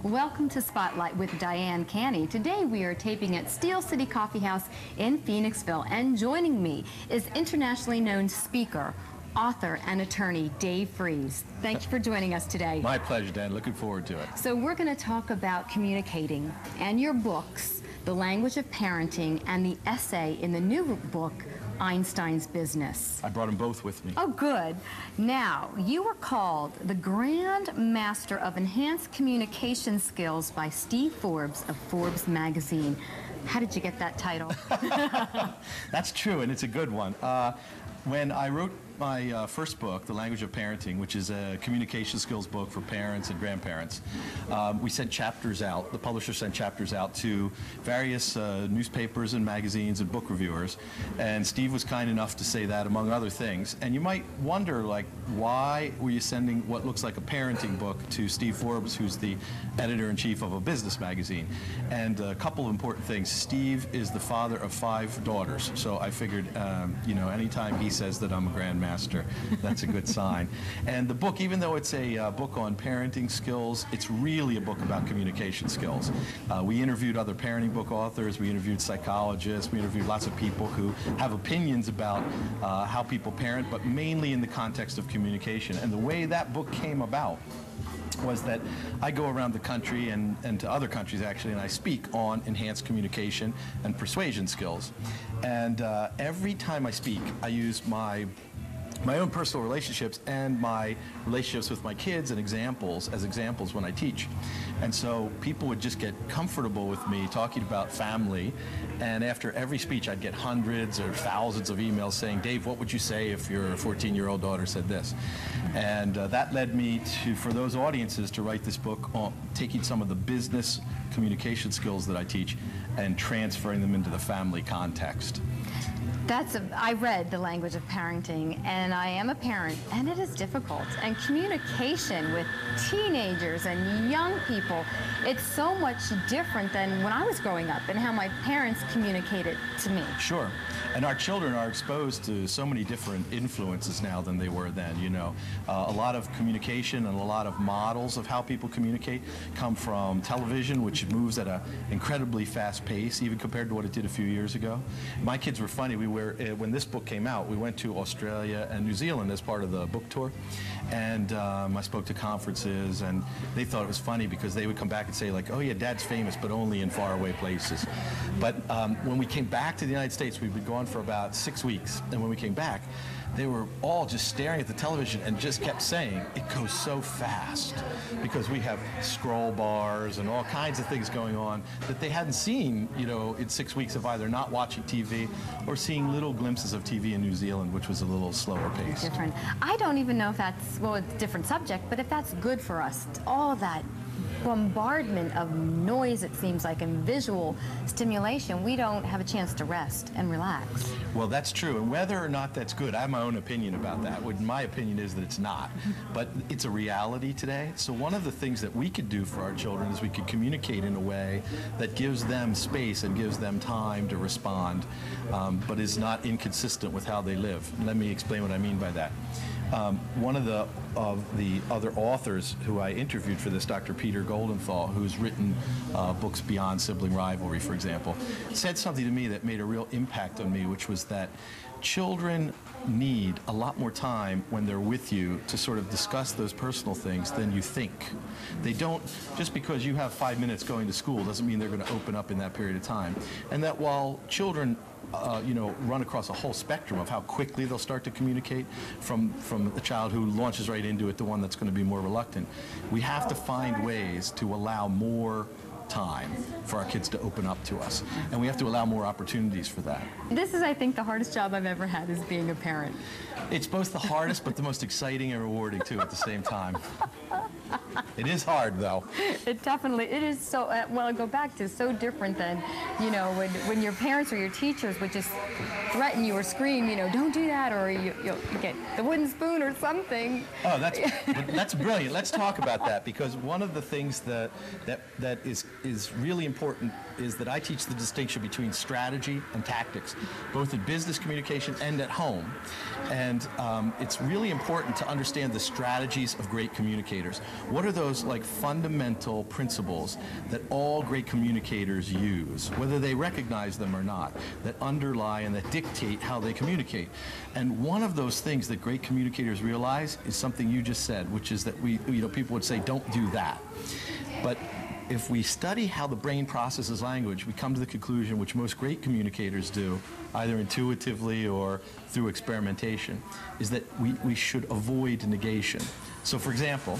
Welcome to Spotlight with Diane Canny. Today we are taping at Steel City Coffee House in Phoenixville, and joining me is internationally known speaker, author, and attorney Dave Freese. Thank you for joining us today. My pleasure, Dan. Looking forward to it. So we're going to talk about communicating and your books, The Language of Parenting, and the essay in the new book, Einstein's Business. I brought them both with me. Oh, good. Now, you were called the Grand Master of Enhanced Communication Skills by Steve Forbes of Forbes magazine. How did you get that title? That's true, and it's a good one. When I wrote my first book, The Language of Parenting, which is a communication skills book for parents and grandparents, we sent chapters out. The publisher sent chapters out to various newspapers and magazines and book reviewers, and Steve was kind enough to say that, among other things. And you might wonder, like, why were you sending what looks like a parenting book to Steve Forbes, who's the editor-in-chief of a business magazine? And a couple of important things. Steve is the father of 5 daughters, so I figured, you know, anytime he says that I'm a grandmaster, that's a good sign. And the book, even though it's a book on parenting skills, it's really a book about communication skills. We interviewed other parenting book authors, we interviewed psychologists, we interviewed lots of people who have opinions about how people parent, but mainly in the context of communication. And the way that book came about was that I go around the country and to other countries actually, and I speak on enhanced communication and persuasion skills. And every time I speak, I use my own personal relationships and my relationships with my kids and as examples when I teach. And so people would just get comfortable with me talking about family, and after every speech I'd get hundreds or thousands of emails saying, Dave, what would you say if your 14-year-old daughter said this? And that led me to, for those audiences, to write this book on taking some of the business communication skills that I teach and transferring them into the family context. I read The Language of Parenting, and I am a parent, and it is difficult. And communication with teenagers and young people, it's so much different than when I was growing up and how my parents communicated to me. Sure. And our children are exposed to so many different influences now than they were then, you know. A lot of communication and a lot of models of how people communicate come from television, which moves at an incredibly fast pace, even compared to what it did a few years ago. My kids were funny. When this book came out, we went to Australia and New Zealand as part of the book tour. And I spoke to conferences, and they thought it was funny because they would come back and say, like, oh yeah, Dad's famous, but only in faraway places. But when we came back to the United States, we'd been gone for about 6 weeks, and when we came back, they were all just staring at the television and just kept saying, it goes so fast, because we have scroll bars and all kinds of things going on that they hadn't seen, you know, in 6 weeks of either not watching TV or seeing little glimpses of TV in New Zealand, which was a little slower paced. Different. I don't even know if that's, well, it's a different subject, but if that's good for us, all that bombardment of noise, it seems like, and visual stimulation, we don't have a chance to rest and relax. Well, that's true, and whether or not that's good, I have my own opinion about that. My opinion is that it's not, but it's a reality today. So one of the things that we could do for our children is we could communicate in a way that gives them space and gives them time to respond, but is not inconsistent with how they live. Let me explain what I mean by that. One of the other authors who I interviewed for this, Dr. Peter Goldenthal, who's written books beyond sibling rivalry, for example, said something to me that made a real impact on me, which was that children need a lot more time when they're with you to sort of discuss those personal things than you think. They don't, just because you have 5 minutes going to school doesn't mean they're going to open up in that period of time. And that while children you know, run across a whole spectrum of how quickly they'll start to communicate, from the child who launches right into it to one that's going to be more reluctant. We have to find ways to allow more time for our kids to open up to us, and we have to allow more opportunities for that. This is, I think, the hardest job I've ever had, is being a parent. It's both the hardest but the most exciting and rewarding too at the same time. It is hard, though. It is so, well, I go back to so different than, you know, when your parents or your teachers would just threaten you or scream, you know, don't do that, or you'll get the wooden spoon or something. Oh, that's brilliant. Let's talk about that, because one of the things that is really important is that I teach the distinction between strategy and tactics, both in business communication and at home. And it's really important to understand the strategies of great communicators. What are those like fundamental principles that all great communicators use, whether they recognize them or not, that underlie and that dictate how they communicate? And one of those things that great communicators realize is something you just said, which is that people would say, don't do that. But if we study how the brain processes language, we come to the conclusion, which most great communicators do, either intuitively or through experimentation, is that we should avoid negation. So for example,